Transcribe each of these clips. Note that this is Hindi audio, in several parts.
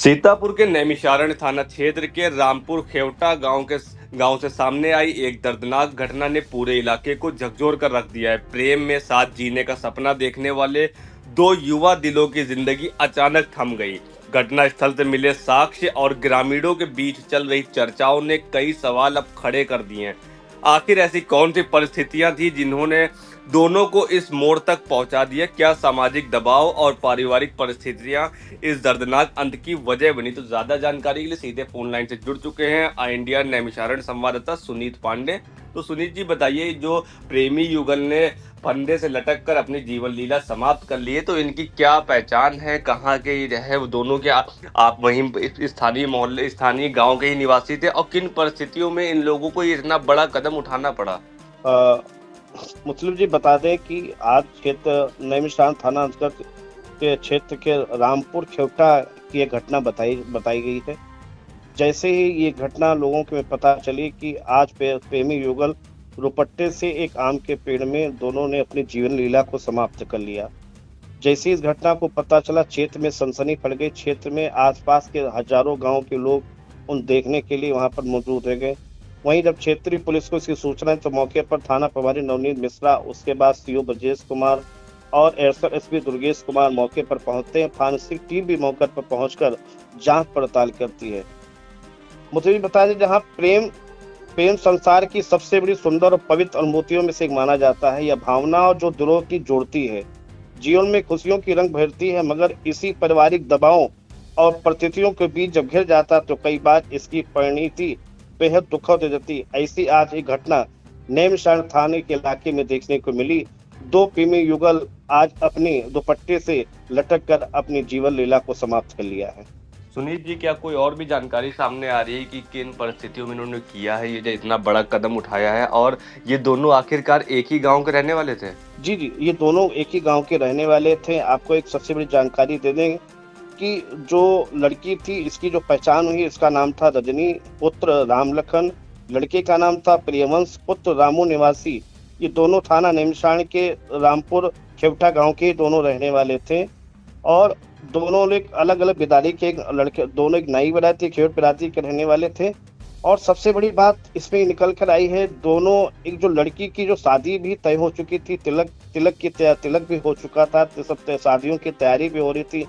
सीतापुर के नैमिषारण्य थाना क्षेत्र के रामपुर खेवटा गांव से सामने आई एक दर्दनाक घटना ने पूरे इलाके को झकझोर कर रख दिया है। प्रेम में साथ जीने का सपना देखने वाले दो युवा दिलों की जिंदगी अचानक थम गई। घटना स्थल से मिले साक्ष्य और ग्रामीणों के बीच चल रही चर्चाओं ने कई सवाल अब खड़े कर दिए हैं। आखिर ऐसी कौन सी परिस्थितियां थी जिन्होंने दोनों को इस मोड़ तक पहुंचा दिया? क्या सामाजिक दबाव और पारिवारिक परिस्थितियां इस दर्दनाक अंत की वजह बनी? तो ज्यादा जानकारी के लिए सीधे फोन लाइन से जुड़ चुके हैं आई इंडिया नैमिषारण्य संवाददाता सुनीत पांडे। तो सुनीत जी बताइए, जो प्रेमी युगल ने फंदे से लटक कर अपनी जीवन लीला समाप्त कर ली है, तो इनकी क्या पहचान है, कहाँ के है वो दोनों? के आप वहीं स्थानीय मोहल्ले स्थानीय गांव के ही निवासी थे, और किन परिस्थितियों में इन लोगों को ये इतना बड़ा कदम उठाना पड़ा? मुस्लिम जी बता दें कि आज क्षेत्र नैमिषारण्य थाना अंतर्गत के क्षेत्र के रामपुर खेवटा की एक घटना बताई गई है। जैसे ही ये घटना लोगों के में पता चली कि आज प्रेमी युगल रुपट्टे से एक आम के पेड़ में दोनों ने अपनी जीवन लीला को समाप्त कर लिया। जैसे इस घटना को पता चला, क्षेत्र में सनसनी फैल गई। क्षेत्र में आसपास के हजारों गांव के लोग उन देखने के लिए वहां पर मौजूद रह गए। वहीं जब क्षेत्रीय पुलिस को इसकी सूचना तो मौके पर थाना प्रभारी नवनीत मिश्रा, उसके बाद सीओ ब्रजेश कुमार और एसआर एसपी दुर्गेश कुमार मौके पर पहुंचते हैं। फॉरेंसिक टीम भी मौके पर पहुंचकर जांच पड़ताल करती है। मुझे बता दें, जहां प्रेम प्रेम संसार की सबसे बड़ी सुंदर और पवित्र अनुभूतियों में से एक माना जाता है। यह भावना और जो दिलों की जोड़ती है, जीवन में खुशियों की रंग भरती है, मगर इसी पारिवारिक दबावों और परिस्थितियों के बीच जब घिर जाता तो कई बार इसकी परिणति बेहद दुखद हो जाती। ऐसी आज एक घटना नैमिषारण्य थाने के इलाके में देखने को मिली। दो प्रेमी युगल आज अपने दुपट्टे से लटक कर अपनी जीवन लीला को समाप्त कर लिया है। सुनीत जी, क्या कोई और भी जानकारी सामने आ रही है कि किन परिस्थितियों में इन्होंने किया है ये जो इतना बड़ा कदम उठाया है? और ये दोनों आखिरकार एक ही गांव के रहने वाले थे? जी, ये दोनों एक ही गांव के रहने वाले थे। आपको एक सबसे बड़ी जानकारी दे दें कि जो लड़की थी, इसकी जो पहचान हुई, इसका नाम था रजनी पुत्र रामलखन। लड़के का नाम था प्रियवंश पुत्र रामू निवासी। ये दोनों थाना नैमिषारण्य के रामपुर खेवटा गांव के दोनों रहने वाले थे, और दोनों एक अलग अलग बिरादरी के लड़के, दोनों एक नाई बिरादरी खेवट बिरादरी के रहने वाले थे। और सबसे बड़ी बात इसमें निकल कर आई है, दोनों एक जो लड़की की जो शादी भी तय हो चुकी थी, तिलक भी हो चुका था, सब शादियों की तैयारी भी हो रही थी।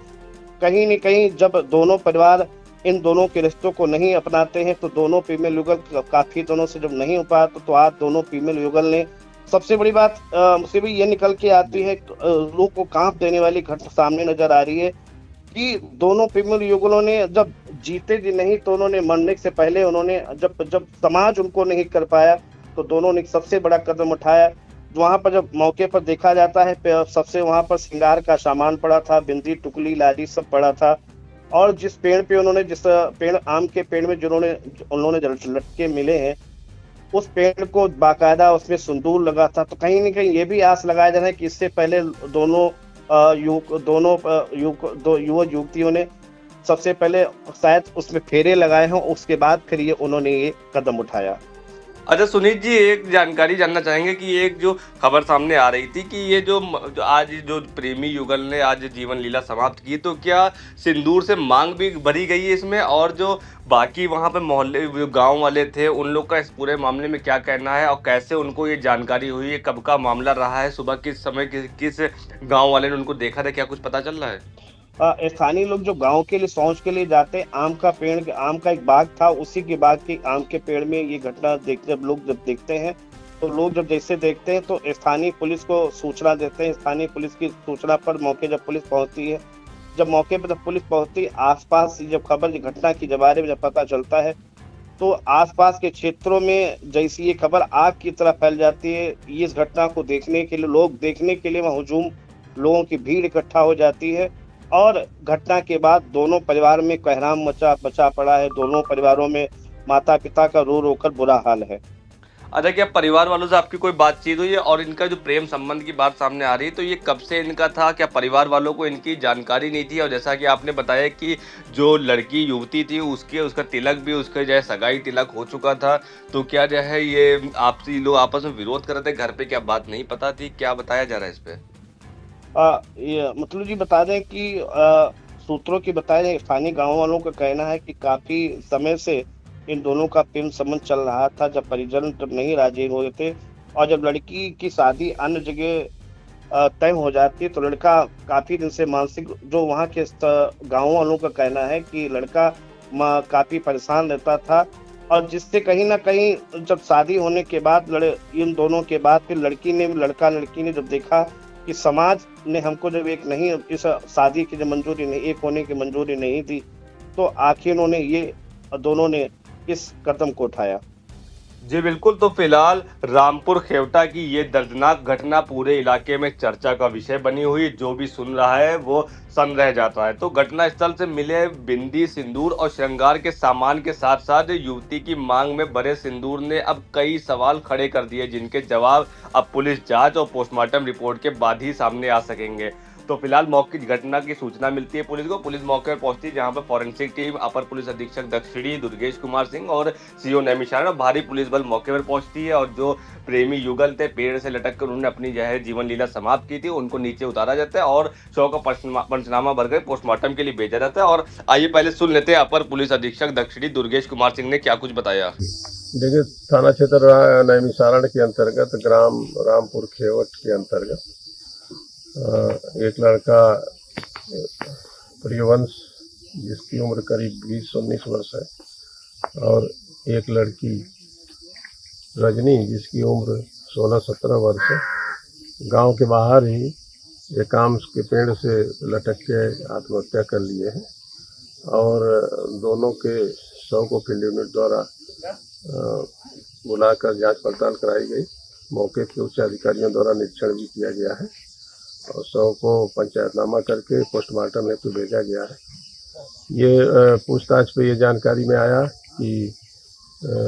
कहीं न कहीं जब दोनों परिवार इन दोनों के रिश्तों को नहीं अपनाते हैं, तो दोनों फीमेल युगल काफी दोनों से जब नहीं हो पाया, तो आज दोनों फीमेल युगल ने सबसे बड़ी बात मुझसे भी ये निकल के आती है, लोग को कांप देने वाली घटना सामने नजर आ रही है कि दोनों फीमेल युगलों ने जब जीते जी नहीं, तो उन्होंने मरने से पहले उन्होंने जब समाज उनको नहीं कर पाया, तो दोनों ने सबसे बड़ा कदम उठाया। वहां पर जब मौके पर देखा जाता है, सबसे वहां पर श्रृंगार का सामान पड़ा था, बिंदी टुकली लाली सब पड़ा था। और जिस पेड़ पे जिस पेड़ आम के पेड़ में उन्होंने लटके मिले हैं, उस पेड़ को बाकायदा उसमें सिंदूर लगा था। तो कहीं न कहीं ये भी आस लगाया जा रहा है कि इससे पहले दोनों युवक युवतियों ने सबसे पहले शायद उसमें फेरे लगाए हों, उसके बाद फिर उन्होंने ये कदम उठाया। अच्छा सुनीत जी, एक जानकारी जानना चाहेंगे कि एक जो खबर सामने आ रही थी कि ये जो आज जो प्रेमी युगल ने आज जीवन लीला समाप्त की, तो क्या सिंदूर से मांग भी भरी गई है इसमें? और जो बाकी वहां पे मोहल्ले जो गांव वाले थे, उन लोग का इस पूरे मामले में क्या कहना है, और कैसे उनको ये जानकारी हुई है? कब का मामला रहा है? सुबह किस समय किस गाँव वाले ने उनको देखा था? क्या कुछ पता चल रहा है? स्थानीय लोग जो गांव के लिए शौच के लिए जाते हैं, आम का एक बाग था, उसी के बाग के आम के पेड़ में ये घटना जब देखते हैं, तो लोग जब जैसे देखते हैं तो स्थानीय पुलिस को सूचना देते हैं। स्थानीय पुलिस की सूचना पर मौके जब पुलिस पहुंचती है, जब पुलिस पहुंचती, आसपास जब घटना की बारे में जब पता चलता है, तो आसपास के क्षेत्रों में जैसी ये खबर आग की तरह फैल जाती है। इस घटना को देखने के लिए वहां हुजूम लोगों की भीड़ इकट्ठा हो जाती है, और घटना के बाद दोनों परिवार में कोहराम मचा पड़ा है। दोनों परिवारों में माता पिता का रो रो कर बुरा हाल है। अच्छा, क्या परिवार वालों से आपकी कोई बातचीत हुई है? और इनका जो प्रेम संबंध की बात सामने आ रही है, तो ये कब से इनका था? क्या परिवार वालों को इनकी जानकारी नहीं थी? और जैसा कि आपने बताया कि जो लड़की युवती थी उसका तिलक भी, उसके जो है सगाई तिलक हो चुका था, तो क्या जो है ये आपसी लोग आपस में विरोध कर रहे थे घर पे? क्या बात नहीं पता थी? क्या बताया जा रहा है इस पे? ये मतलब जी बता दें कि सूत्रों की बताए स्थानीय गाँव वालों का कहना है कि काफ़ी समय से इन दोनों का प्रेम संबंध चल रहा था, जब परिजन जब नहीं राज़ी हुए थे और जब लड़की की शादी अन्य जगह तय हो जाती है, तो लड़का काफ़ी दिन से मानसिक जो वहाँ के गाँव वालों का कहना है कि लड़का काफ़ी परेशान रहता था और जिससे कहीं न कहीं जब शादी होने के बाद इन दोनों के बाद फिर लड़की ने जब देखा कि समाज ने हमको जब एक नहीं इस शादी की जब मंजूरी नहीं एक होने की मंजूरी नहीं दी, तो आखिर दोनों ने इस कदम को उठाया। जी बिल्कुल, तो फिलहाल रामपुर खेवटा की ये दर्दनाक घटना पूरे इलाके में चर्चा का विषय बनी हुई। जो भी सुन रहा है वो सन्न रह जाता है। तो घटनास्थल से मिले बिंदी, सिंदूर और श्रृंगार के सामान के साथ साथ युवती की मांग में भरे सिंदूर ने अब कई सवाल खड़े कर दिए, जिनके जवाब अब पुलिस जांच और पोस्टमार्टम रिपोर्ट के बाद ही सामने आ सकेंगे। तो फिलहाल मौके की घटना की सूचना मिलती है पुलिस को। पुलिस मौके पर पहुंचती है, जहां पर फॉरेंसिक टीम, अपर पुलिस अधीक्षक दक्षिणी दुर्गेश कुमार सिंह और सीओ नैमिषारण और भारी पुलिस बल मौके पर पहुंचती है। और जो प्रेमी युगल थे, पेड़ से लटक कर उन्होंने अपनी जो है जीवन लीला समाप्त की थी, उनको नीचे उतारा जाता है और शव का पंचनामा भरकर पोस्टमार्टम के लिए भेजा जाता है। और आइए पहले सुन लेते हैं अपर पुलिस अधीक्षक दक्षिणी दुर्गेश कुमार सिंह ने क्या कुछ बताया। देखिए, थाना क्षेत्र नैमिषारण के अंतर्गत ग्राम रामपुर खेवट के अंतर्गत एक लड़का प्रियवंश जिसकी उम्र करीब 20-19 वर्ष है और एक लड़की रजनी जिसकी उम्र 16-17 वर्ष है, गांव के बाहर ही एक आम के पेड़ से लटक के आत्महत्या कर लिए हैं। और दोनों के शव को फील्ड यूनिट द्वारा बुलाकर जांच पड़ताल कराई गई। मौके के उच्च अधिकारियों द्वारा निरीक्षण भी किया गया है और शव को पंचायतनामा करके पोस्टमार्टम हेतु भेजा गया है। ये पूछताछ पे ये जानकारी में आया कि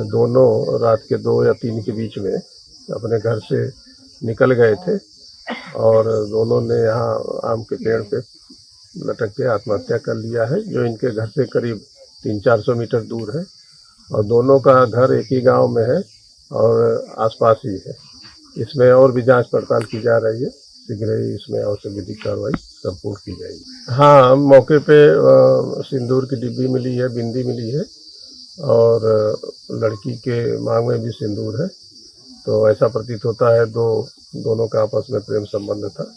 दोनों रात के 2 या 3 के बीच में अपने घर से निकल गए थे और दोनों ने यहाँ आम के पेड़ पे लटक के आत्महत्या कर लिया है, जो इनके घर से करीब 300-400 मीटर दूर है। और दोनों का घर एक ही गांव में है और आसपास ही है। इसमें और भी जांच पड़ताल की जा रही है, शीघ्र ही इसमें आवश्यक विधिक कार्रवाई संपूर्ण की जाएगी। हाँ, मौके पे सिंदूर की डिब्बी मिली है, बिंदी मिली है और लड़की के मांग में भी सिंदूर है। तो ऐसा प्रतीत होता है दोनों का आपस में प्रेम संबंध था,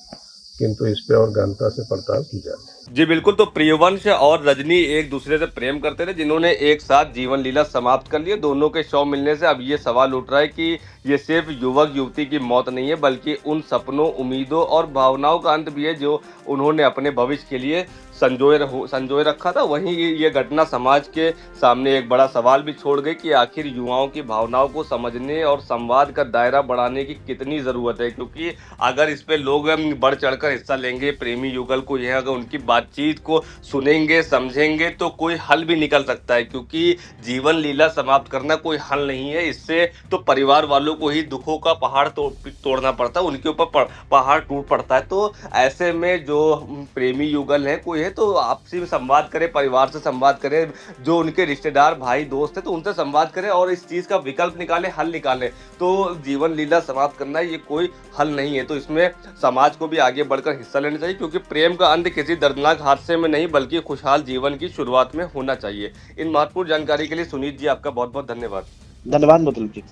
किंतु इस पे और गहनता से पड़ताल की जाए। जी बिल्कुल, तो प्रियवंश और रजनी एक दूसरे से प्रेम करते थे, जिन्होंने एक साथ जीवन लीला समाप्त कर लिया। दोनों के शव मिलने से अब ये सवाल उठ रहा है कि ये सिर्फ युवक युवती की मौत नहीं है, बल्कि उन सपनों, उम्मीदों और भावनाओं का अंत भी है जो उन्होंने अपने भविष्य के लिए संजोए रखा था। वहीं ये घटना समाज के सामने एक बड़ा सवाल भी छोड़ गई कि आखिर युवाओं की भावनाओं को समझने और संवाद का दायरा बढ़ाने की कितनी ज़रूरत है, क्योंकि अगर इस पे लोग बढ़ चढ़कर हिस्सा लेंगे, प्रेमी युगल को यह अगर उनकी बातचीत को सुनेंगे, समझेंगे, तो कोई हल भी निकल सकता है। क्योंकि जीवन लीला समाप्त करना कोई हल नहीं है, इससे तो परिवार वालों को ही दुखों का पहाड़ तोड़ना पड़ता है, उनके ऊपर पहाड़ टूट पड़ता है। तो ऐसे में जो प्रेमी युगल है कोई है तो आपसी संवाद करें, परिवार से संवाद करें, जो उनके रिश्तेदार भाई दोस्त है तो उनसे संवाद करें और इस चीज का विकल्प निकालें, हल निकालें। तो जीवन लीला समाप्त करना ये कोई हल नहीं है। तो इसमें समाज को भी आगे बढ़कर हिस्सा लेना चाहिए, क्योंकि प्रेम का अंत किसी दर्दनाक हादसे में नहीं बल्कि खुशहाल जीवन की शुरुआत में होना चाहिए। इन महत्वपूर्ण जानकारी के लिए सुनीत जी आपका बहुत बहुत धन्यवाद। धन्यवाद मुतलब जी।